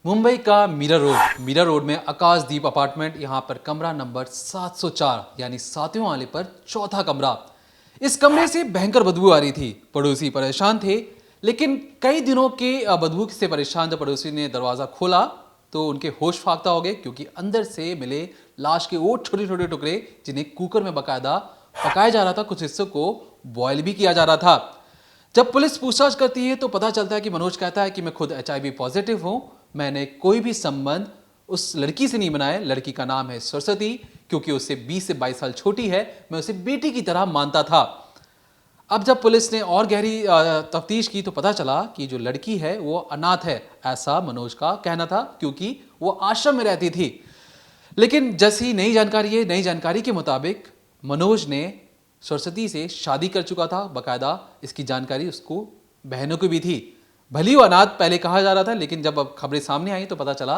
मुंबई का मीरा रोड में आकाशदीप अपार्टमेंट, यहाँ पर कमरा नंबर 704 यानी सातवें वाले पर चौथा कमरा। इस कमरे से भयंकर बदबू आ रही थी। पड़ोसी परेशान थे, लेकिन कई दिनों के बदबू से परेशान जब पड़ोसी ने दरवाज़ा खोला तो उनके होश फाख्ता हो गए, क्योंकि अंदर से मिले लाश के वो छोटे छोटे टुकड़े जिन्हें कुकर में बकायदा पकाया जा रहा था। कुछ हिस्सों को बॉयल भी किया जा रहा था। जब पुलिस पूछताछ करती है तो पता चलता है कि मनोज कहता है कि मैं खुद HIV पॉजिटिव हूं, मैंने कोई भी संबंध उस लड़की से नहीं बनाया। लड़की का नाम है सरस्वती, क्योंकि उससे 20 से 22 साल छोटी है। मैं उसे बेटी की तरह मानता था। अब जब पुलिस ने और गहरी तफ्तीश की तो पता चला कि जो लड़की है वो अनाथ है, ऐसा मनोज का कहना था, क्योंकि वो आश्रम में रहती थी। लेकिन जैसी नई जानकारी के मुताबिक मनोज ने सरस्वती से शादी कर चुका था। बकायदा इसकी जानकारी उसको बहनों को भी थी। भली वो अनाथ पहले कहा जा रहा था, लेकिन जब अब खबरें सामने आई तो पता चला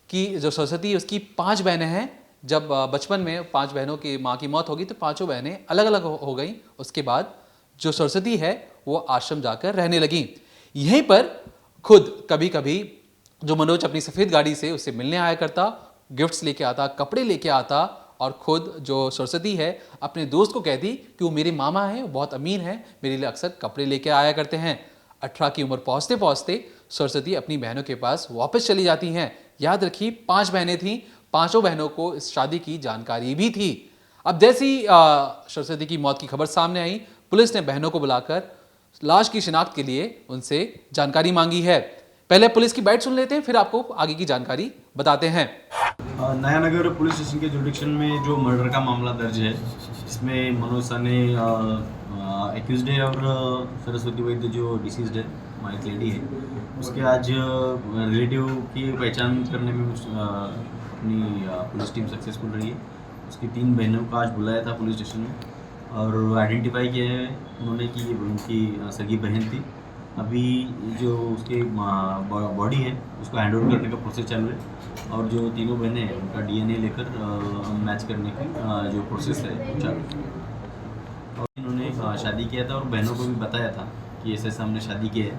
कि जो सरस्वती, उसकी 5 बहनें हैं। जब बचपन में 5 बहनों की माँ की मौत होगी तो 5 बहनें अलग अलग हो गई। उसके बाद जो सरस्वती है वो आश्रम जाकर रहने लगी। यहीं पर खुद कभी कभी जो मनोज अपनी सफ़ेद गाड़ी से उससे मिलने आया करता, गिफ्ट्स लेके आता, कपड़े लेके आता, और खुद जो सरस्वती है अपने दोस्त को कहती कि वो मेरे मामा हैं, वो बहुत अमीर हैं, मेरे लिए अक्सर कपड़े लेके आया करते हैं। 18 की उम्र पहुँचते पहुँचते सरस्वती अपनी बहनों के पास वापस चली जाती हैं। याद रखिए 5 बहनें थीं, 5 बहनों को इस शादी की जानकारी भी थी। अब जैसी सरस्वती की मौत की खबर सामने आई, पुलिस ने बहनों को बुलाकर लाश की शिनाख्त के लिए उनसे जानकारी मांगी है। पहले पुलिस की बाइट सुन लेते हैं, फिर आपको आगे की जानकारी बताते हैं। नया नगर पुलिस स्टेशन के जुडिक्शन में जो मर्डर का मामला दर्ज है, इसमें मनोज साने एक्यूज्ड है, और सरस्वती वैद्य जो डिसीज्ड है, एक लेडी है, उसके आज रिलेटिव की पहचान करने में अपनी पुलिस टीम सक्सेसफुल रही है। उसकी 3 बहनों को आज बुलाया था पुलिस स्टेशन में और आइडेंटिफाई किया है उन्होंने कि ये उनकी सगी बहन थी। अभी जो उसके बॉडी है उसको हैंड ओवर करने का प्रोसेस चालू है, और जो तीनों बहनें हैं उनका DNA लेकर मैच करने की जो प्रोसेस है वो चालू है। और इन्होंने शादी किया था और बहनों को भी बताया था कि ऐसे ऐसे हमने शादी की है,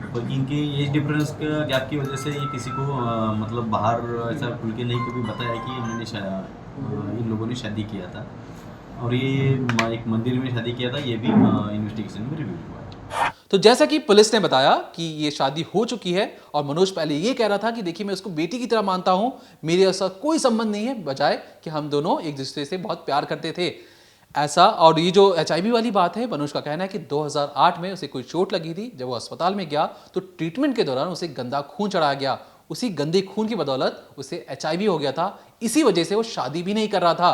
पर इनके एज डिफरेंस का गैप की वजह से ये किसी को मतलब बाहर ऐसा खुल के नहीं कभी बताया कि इन्होंने इन लोगों ने शादी किया था, और ये एक मंदिर में शादी किया था। ये भी इन्वेस्टिगेशन में रिव्यू हुआ है। तो जैसा कि पुलिस ने बताया कि ये शादी हो चुकी है, और मनोज पहले ये कह रहा था कि देखिए मैं उसको बेटी की तरह मानता हूं, मेरे ऐसा कोई संबंध नहीं है, बजाय कि हम दोनों एक दूसरे से बहुत प्यार करते थे, ऐसा। और ये जो HIV वाली बात है, मनोज का कहना है कि 2008 में उसे कोई चोट लगी थी। जब वो अस्पताल में गया तो ट्रीटमेंट के दौरान उसे गंदा खून चढ़ाया गया। उसी गंदे खून की बदौलत उसे HIV हो गया था। इसी वजह से वो शादी भी नहीं कर रहा था।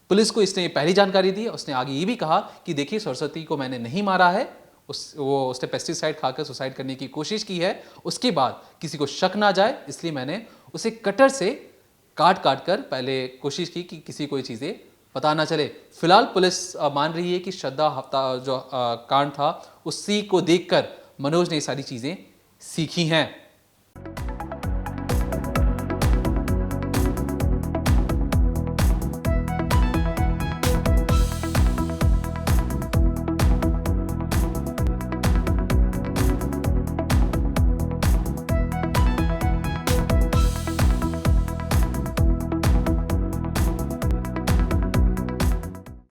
पुलिस को इसने पहली जानकारी दी। उसने आगे ये भी कहा कि देखिए सरस्वती को मैंने नहीं मारा है, उसने पेस्टिसाइड खाकर सुसाइड करने की कोशिश की है। उसके बाद किसी को शक ना जाए, इसलिए मैंने उसे कटर से काट काट कर पहले कोशिश की कि किसी को ये चीज़ें पता ना चले। फिलहाल पुलिस मान रही है कि श्रद्धा हफ्ता जो कांड था, उसी को देखकर मनोज ने ये सारी चीज़ें सीखी हैं।